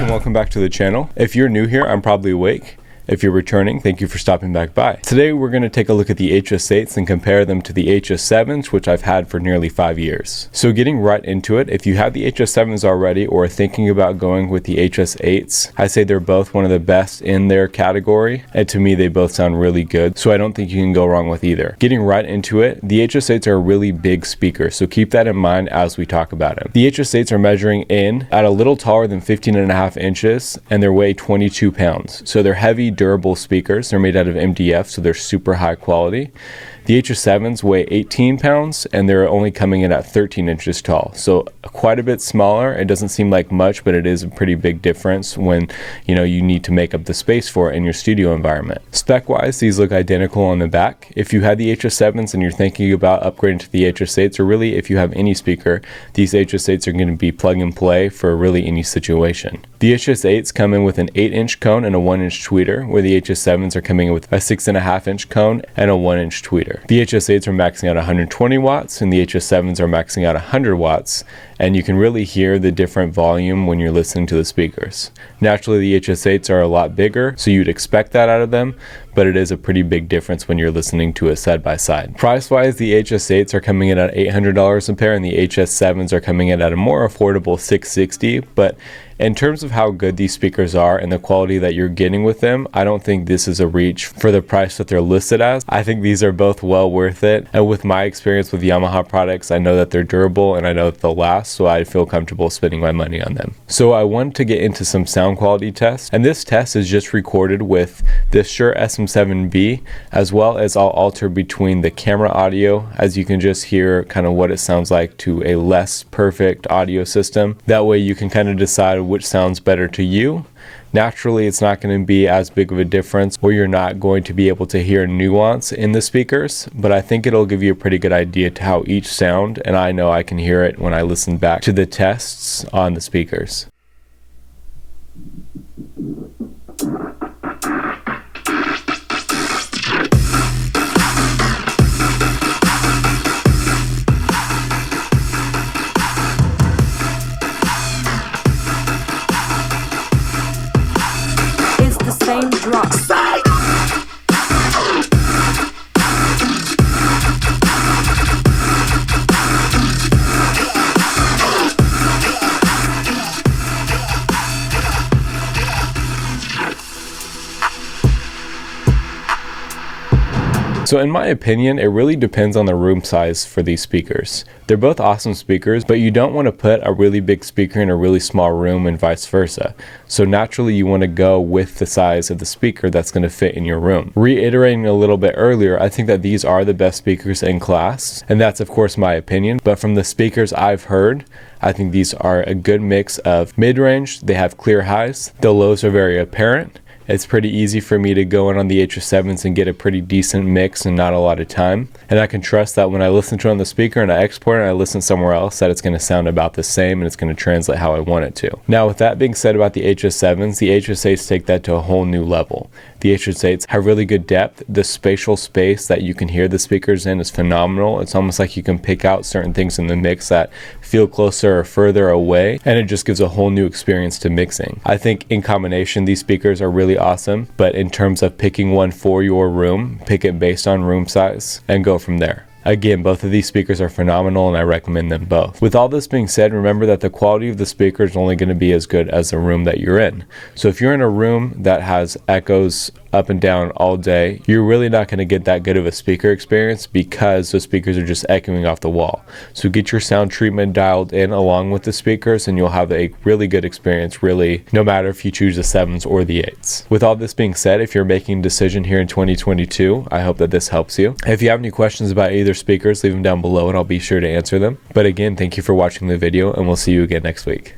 and welcome back to the channel. If you're new here, I'm Probably Awake. If you're returning, thank you for stopping back by. Today we're going to take a look at the HS8s and compare them to the HS7s, which I've had for nearly 5 years. So getting right into it, if you have the HS7s already or are thinking about going with the HS8s, I say they're both one of the best in their category, and to me they both sound really good, so I don't think you can go wrong with either. Getting right into it, the HS8s are a really big speaker, so keep that in mind as we talk about them. The HS8s are measuring in at a little taller than 15.5 inches, and they weigh 22 pounds. So they're heavy, durable speakers. They're made out of MDF, so they're super high quality. The HS7s weigh 18 pounds and they're only coming in at 13 inches tall. So quite a bit smaller. It doesn't seem like much, but it is a pretty big difference when you need to make up the space for it in your studio environment. Spec wise, these look identical on the back. If you had the HS7s and you're thinking about upgrading to the HS8s, or really if you have any speaker, these HS8s are going to be plug and play for really any situation. The HS8s come in with an 8-inch cone and a 1-inch tweeter, where the HS7s are coming in with a 6.5-inch cone and a 1-inch tweeter. The HS8s are maxing out 120 watts and the HS7s are maxing out 100 watts, and you can really hear the different volume when you're listening to the speakers. Naturally, the HS8s are a lot bigger, so you'd expect that out of them, but it is a pretty big difference when you're listening to it side by side. Price wise, the HS8s are coming in at $800 a pair and the HS7s are coming in at a more affordable $660, but in terms of how good these speakers are and the quality that you're getting with them, I don't think this is a reach for the price that they're listed as. I think these are both well worth it, and with my experience with Yamaha products, I know that they're durable and I know that they'll last, so I feel comfortable spending my money on them. So I wanted to get into some sound quality tests, and this test is just recorded with this Shure SM7B, as well as I'll alter between the camera audio, as you can just hear kind of what it sounds like, to a less perfect audio system. That way you can kind of decide which sounds better to you. Naturally, it's not going to be as big of a difference, or you're not going to be able to hear nuance in the speakers, but I think it'll give you a pretty good idea to how each sound, and I know I can hear it when I listen back to the tests on the speakers. Same drop. So in my opinion, it really depends on the room size for these speakers. They're both awesome speakers, but you don't want to put a really big speaker in a really small room and vice versa. So naturally you want to go with the size of the speaker that's going to fit in your room. Reiterating a little bit earlier, I think that these are the best speakers in class, and that's of course my opinion, but from the speakers I've heard, I think these are a good mix of mid-range. They have clear highs, the lows are very apparent. It's pretty easy for me to go in on the HS7s and get a pretty decent mix and not a lot of time. And I can trust that when I listen to it on the speaker and I export it and I listen somewhere else, that it's going to sound about the same and it's going to translate how I want it to. Now, with that being said about the HS7s, the HS8s take that to a whole new level. The HS8s have really good depth. The spatial space that you can hear the speakers in is phenomenal. It's almost like you can pick out certain things in the mix that feel closer or further away, and it just gives a whole new experience to mixing. I think in combination, these speakers are really awesome, but in terms of picking one for your room, pick it based on room size and go from there. Again, both of these speakers are phenomenal and I recommend them both. With all this being said, remember that the quality of the speaker is only going to be as good as the room that you're in. So if you're in a room that has echoes up and down all day, you're really not going to get that good of a speaker experience because the speakers are just echoing off the wall. So get your sound treatment dialed in along with the speakers and you'll have a really good experience, really, no matter if you choose the 7s or the 8s. With all this being said, if you're making a decision here in 2022, I hope that this helps you. If you have any questions about either speakers, leave them down below and I'll be sure to answer them. But again, thank you for watching the video and we'll see you again next week.